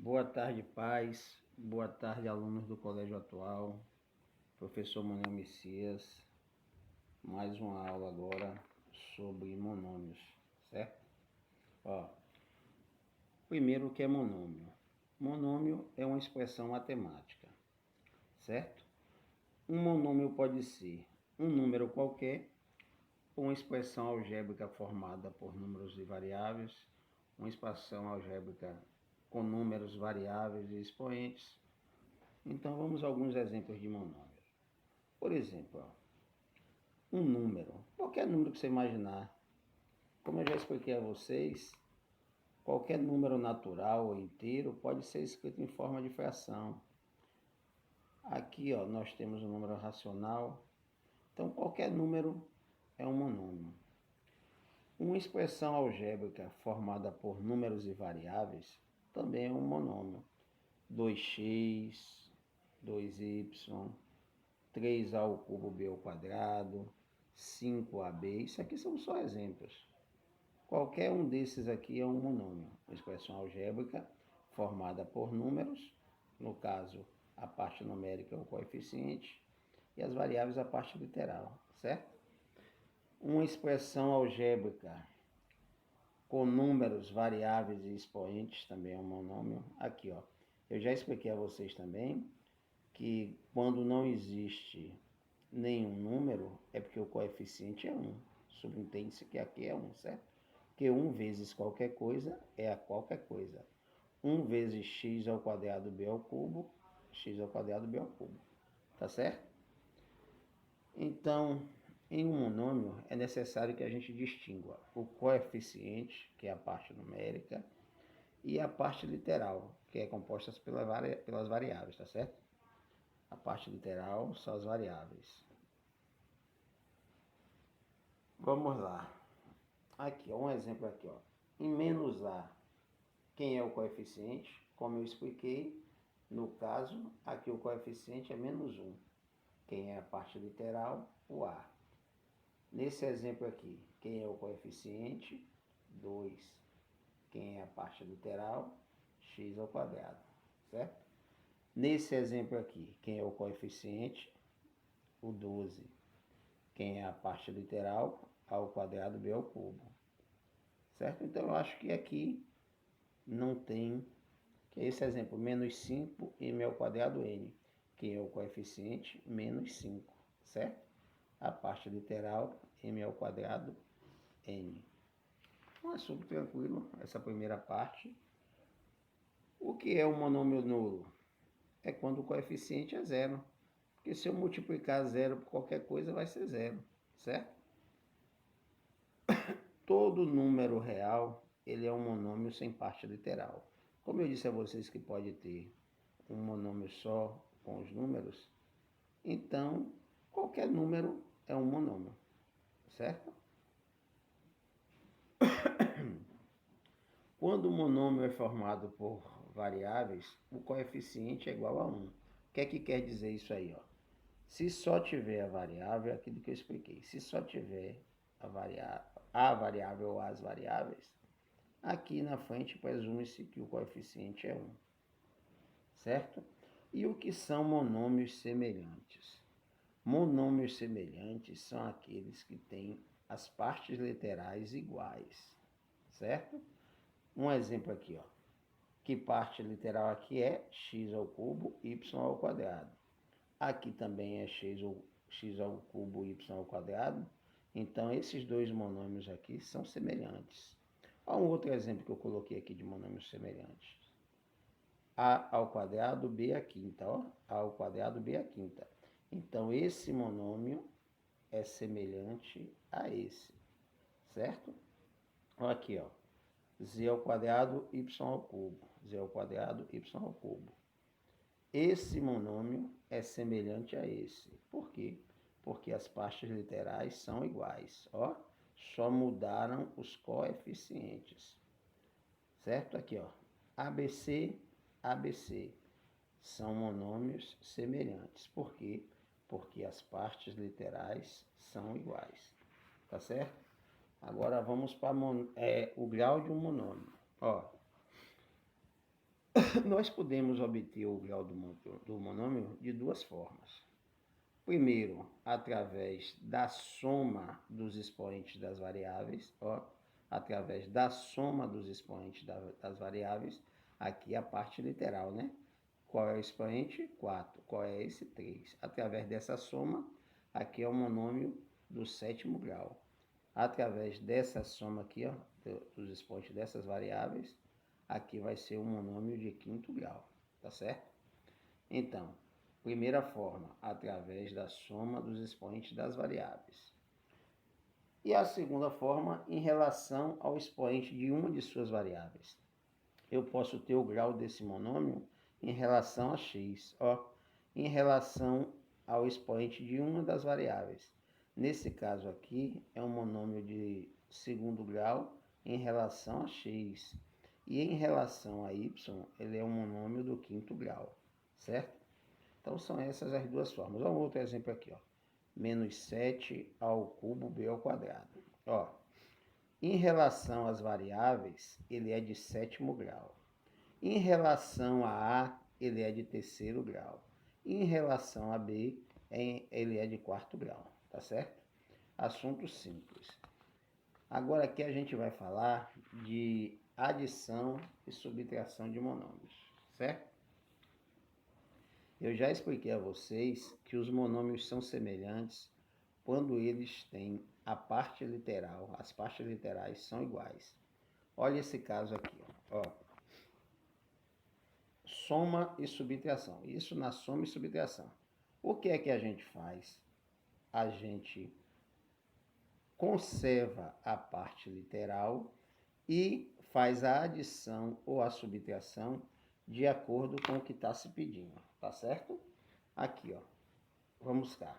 Boa tarde, pais. Boa tarde, alunos do Colégio Atual. Professor Manuel Messias. Mais uma aula agora sobre monômios, certo? Primeiro, o que é monômio? Monômio é uma expressão matemática, certo? Um monômio pode ser um número qualquer, uma expressão algébrica formada por números e variáveis, uma expressão algébrica com números, variáveis e expoentes. Então, vamos a alguns exemplos de monômios. Por exemplo, um número, qualquer número que você imaginar. Como eu já expliquei a vocês, qualquer número natural ou inteiro pode ser escrito em forma de fração. Aqui, nós temos um número racional. Então, qualquer número é um monômio. Uma expressão algébrica formada por números e variáveis também é um monômio. 2x, 2y, 3a ao cubo b ao quadrado, 5ab, isso aqui são só exemplos. Qualquer um desses aqui é um monômio, uma expressão algébrica formada por números, no caso a parte numérica é o coeficiente, e as variáveis a parte literal, certo? Uma expressão algébrica com números, variáveis e expoentes também é um monômio. Aqui, eu já expliquei a vocês também que quando não existe nenhum número, é porque o coeficiente é 1. Subentende-se que aqui é 1, certo? Porque 1 vezes qualquer coisa é a qualquer coisa. 1 vezes x ao quadrado b ao cubo, x ao quadrado b ao cubo. Tá certo? Então, em um monômio, é necessário que a gente distingua o coeficiente, que é a parte numérica, e a parte literal, que é composta pelas variáveis, tá certo? A parte literal são as variáveis. Vamos lá. Aqui, um exemplo aqui, Em menos a, quem é o coeficiente? Como eu expliquei, no caso, aqui o coeficiente é menos 1. Quem é a parte literal? O a. Nesse exemplo aqui, quem é o coeficiente? 2. Quem é a parte literal? X ao quadrado, certo? Nesse exemplo aqui, quem é o coeficiente? O 12. Quem é a parte literal? A ao quadrado b ao cubo. Certo? Então, eu acho que aqui não tem, que é esse exemplo, menos 5 m ao quadrado n, que é o coeficiente menos 5, certo? A parte literal, m ao quadrado n. Um assunto tranquilo, essa primeira parte. O que é um monômio nulo? É quando o coeficiente é zero. Porque se eu multiplicar zero por qualquer coisa, vai ser zero, certo? Todo número real, ele é um monômio sem parte literal. Como eu disse a vocês que pode ter um monômio só com os números, então qualquer número é um monômio, certo? Quando o monômio é formado por variáveis, o coeficiente é igual a 1. O que é que quer dizer isso aí? Se só tiver a variável, é aquilo que eu expliquei. Se só tiver a variável ou as variáveis, aqui na frente presume-se que o coeficiente é 1. Certo? E o que são monômios semelhantes? Monômios semelhantes são aqueles que têm as partes literais iguais. Certo? Um exemplo aqui, que parte literal aqui é x ao cubo, y ao quadrado. Aqui também é x ao cubo, y ao quadrado. Então, esses dois monômios aqui são semelhantes. Olha um outro exemplo que eu coloquei aqui de monômios semelhantes. A ao quadrado, b à quinta, A ao quadrado, b à quinta. Então, esse monômio é semelhante a esse, certo? Olha aqui, z ao quadrado, y ao cubo. Z ao quadrado, y ao cubo. Esse monômio é semelhante a esse. Por quê? Porque as partes literais são iguais. Só mudaram os coeficientes. Certo? Aqui, ABC, ABC. São monômios semelhantes. Por quê? Porque as partes literais são iguais. Tá certo? Agora vamos para o grau de um monômio. Nós podemos obter o grau do monômio de duas formas. Primeiro, através da soma dos expoentes das variáveis, através da soma dos expoentes das variáveis, aqui a parte literal, né? Qual é o expoente? 4. Qual é esse? 3. Através dessa soma, aqui é o monômio do sétimo grau. Através dessa soma aqui, dos expoentes dessas variáveis, aqui vai ser um monômio de quinto grau, tá certo? Então, primeira forma, através da soma dos expoentes das variáveis. E a segunda forma, em relação ao expoente de uma de suas variáveis. Eu posso ter o grau desse monômio em relação a x, em relação ao expoente de uma das variáveis. Nesse caso aqui, é um monômio de segundo grau em relação a x. E em relação a y, ele é um monômio do quinto grau, certo? Então, são essas as duas formas. Olha um outro exemplo aqui, menos 7 ao cubo b ao quadrado. Em relação às variáveis, ele é de sétimo grau. Em relação a A, ele é de terceiro grau. Em relação a B, ele é de quarto grau, tá certo? Assunto simples. Agora aqui a gente vai falar de adição e subtração de monômios, certo? Eu já expliquei a vocês que os monômios são semelhantes quando eles têm a parte literal, as partes literais são iguais. Olha esse caso aqui, soma e subtração. Isso na soma e subtração. O que é que a gente faz? A gente conserva a parte literal e faz a adição ou a subtração de acordo com o que está se pedindo, tá certo? Aqui, vamos cá.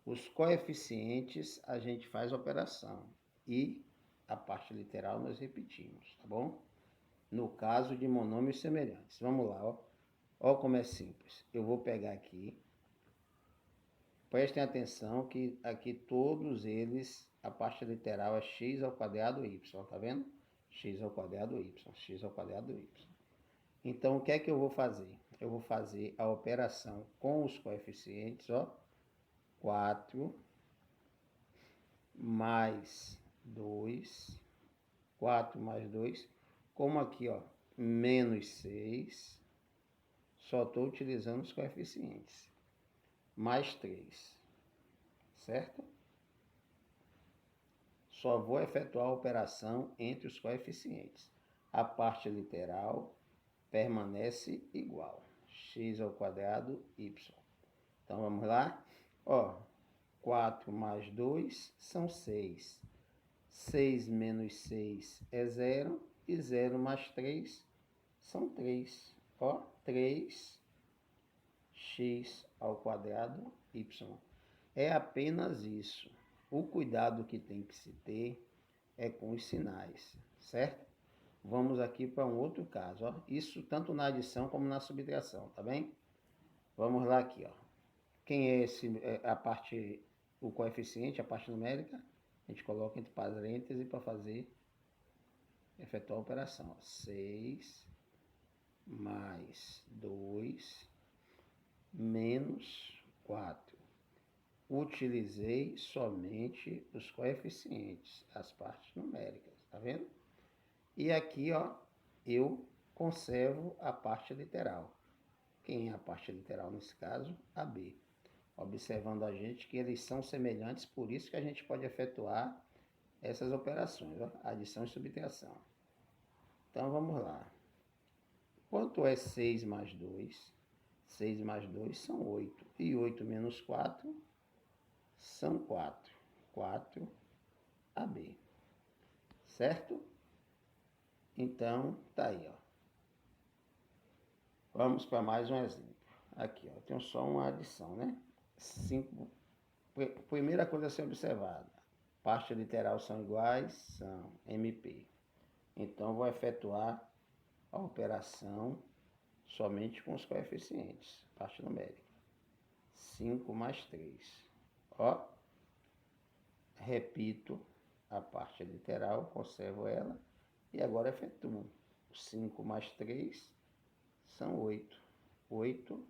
Os coeficientes a gente faz operação e a parte literal nós repetimos, tá bom? No caso de monômios semelhantes. Vamos lá, ó como é simples. Eu vou pegar aqui, prestem atenção que aqui todos eles, a parte literal é x ao quadrado y, tá vendo? X ao quadrado y, x ao quadrado y. Então, o que é que eu vou fazer? Eu vou fazer a operação com os coeficientes, 4 mais 2, 4 mais 2, como aqui, menos 6, só estou utilizando os coeficientes, mais 3, certo? Só vou efetuar a operação entre os coeficientes. A parte literal permanece igual, x ao quadrado, y. Então, vamos lá? 4 mais 2 são 6. 6 menos 6 é 0. E 0 mais 3 são 3. 3x ao quadrado y. É apenas isso. O cuidado que tem que se ter é com os sinais, certo? Vamos aqui para um outro caso. Isso tanto na adição como na subtração, tá bem? Vamos lá aqui. Quem é a parte, o coeficiente, a parte numérica? A gente coloca entre parênteses para efetuar a operação. 6 mais 2 menos 4. Utilizei somente os coeficientes, as partes numéricas, tá vendo? E aqui, eu conservo a parte literal. Quem é a parte literal nesse caso? A B. Observando a gente que eles são semelhantes, por isso que a gente pode efetuar essas operações, adição e subtração. Então, vamos lá. Quanto é 6 mais 2? 6 mais 2 são 8. E 8 menos 4 são 4. 4AB. Certo? Então, tá aí, Vamos para mais um exemplo. Aqui, eu tenho só uma adição, né? 5. Primeira coisa a ser observada. Parte literal são iguais, são MP. Então, vou efetuar a operação somente com os coeficientes, parte numérica. 5 mais 3. Repito a parte literal, conservo ela. E agora efetuo 5 mais 3, são 8. 8MP,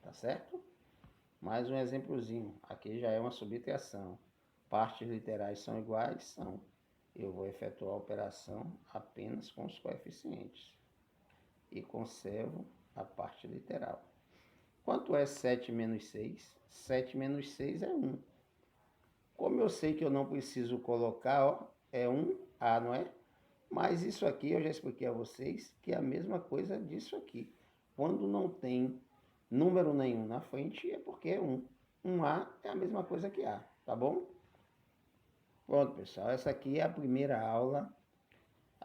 tá certo? Mais um exemplozinho. Aqui já é uma subtração. Partes literais são iguais? São. Eu vou efetuar a operação apenas com os coeficientes. E conservo a parte literal. Quanto é 7 menos 6? 7 menos 6 é 1. Como eu sei que eu não preciso colocar, ó, é 1A, não é? Mas isso aqui eu já expliquei a vocês que é a mesma coisa disso aqui. Quando não tem número nenhum na frente é porque é 1. 1A é a mesma coisa que A, tá bom? Pronto, pessoal. Essa aqui é a primeira aula.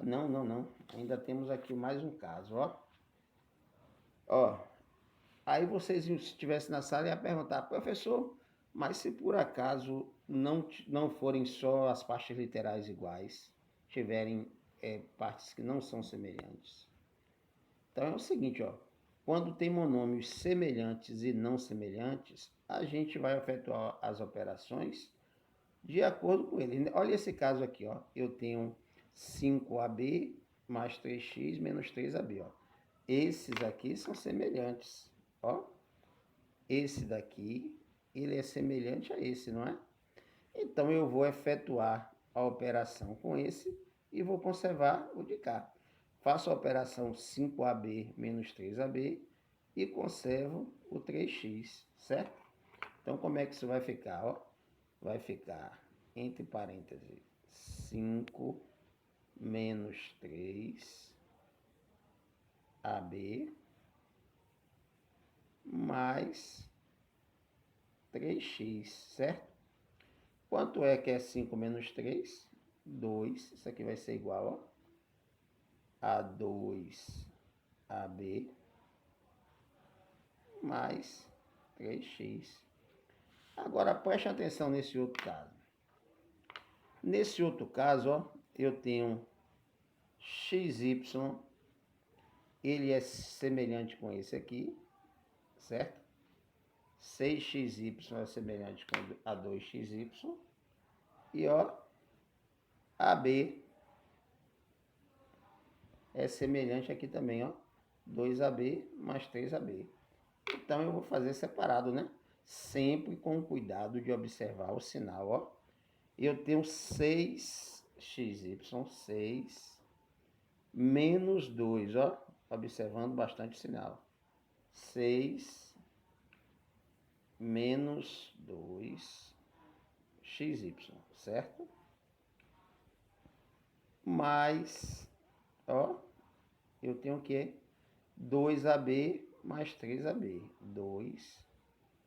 Não. Ainda temos aqui mais um caso, ó. Ó, aí vocês, se estivessem na sala, iam perguntar, professor, mas se por acaso não forem só as partes literais iguais, tiverem partes que não são semelhantes. Então é o seguinte, ó, quando tem monômios semelhantes e não semelhantes, a gente vai efetuar as operações de acordo com eles. Olha esse caso aqui, ó, eu tenho 5AB mais 3x menos 3AB, ó. Esses aqui são semelhantes, ó. Esse daqui, ele é semelhante a esse, não é? Então, eu vou efetuar a operação com esse e vou conservar o de cá. Faço a operação 5AB menos 3AB e conservo o 3x, certo? Então, como é que isso vai ficar? Ó? Vai ficar, entre parênteses, 5 menos 3AB mais 3x, certo? Quanto é que é 5 menos 3? 2. Isso aqui vai ser igual a 2AB mais 3x. Agora, preste atenção nesse outro caso. Nesse outro caso, ó, eu tenho xy, ele é semelhante com esse aqui, certo? 6xy é semelhante a 2xy. E, ó, AB é semelhante aqui também, ó. 2AB mais 3AB. Então, eu vou fazer separado, né? Sempre com cuidado de observar o sinal, ó. Eu tenho 6xy, 6 menos 2, ó. Observando bastante o sinal. 6 menos 2xy, certo? Mais, ó, eu tenho o quê? 2AB mais 3AB. 2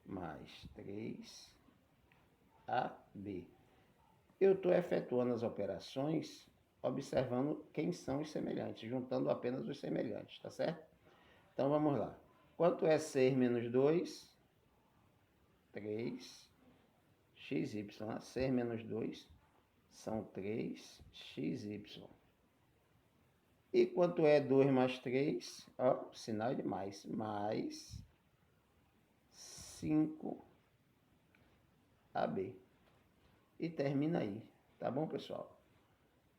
mais 3AB. Eu estou efetuando as operações observando quem são os semelhantes, juntando apenas os semelhantes, tá certo? Então, vamos lá. Quanto é 6 menos 2? 3xy. 6 menos 2 são 3xy. E quanto é 2 mais 3? Ó, sinal de mais. Mais 5AB. E termina aí. Tá bom, pessoal?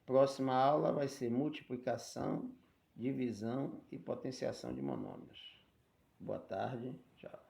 Próxima aula vai ser multiplicação, divisão e potenciação de monômios. Boa tarde. Tchau.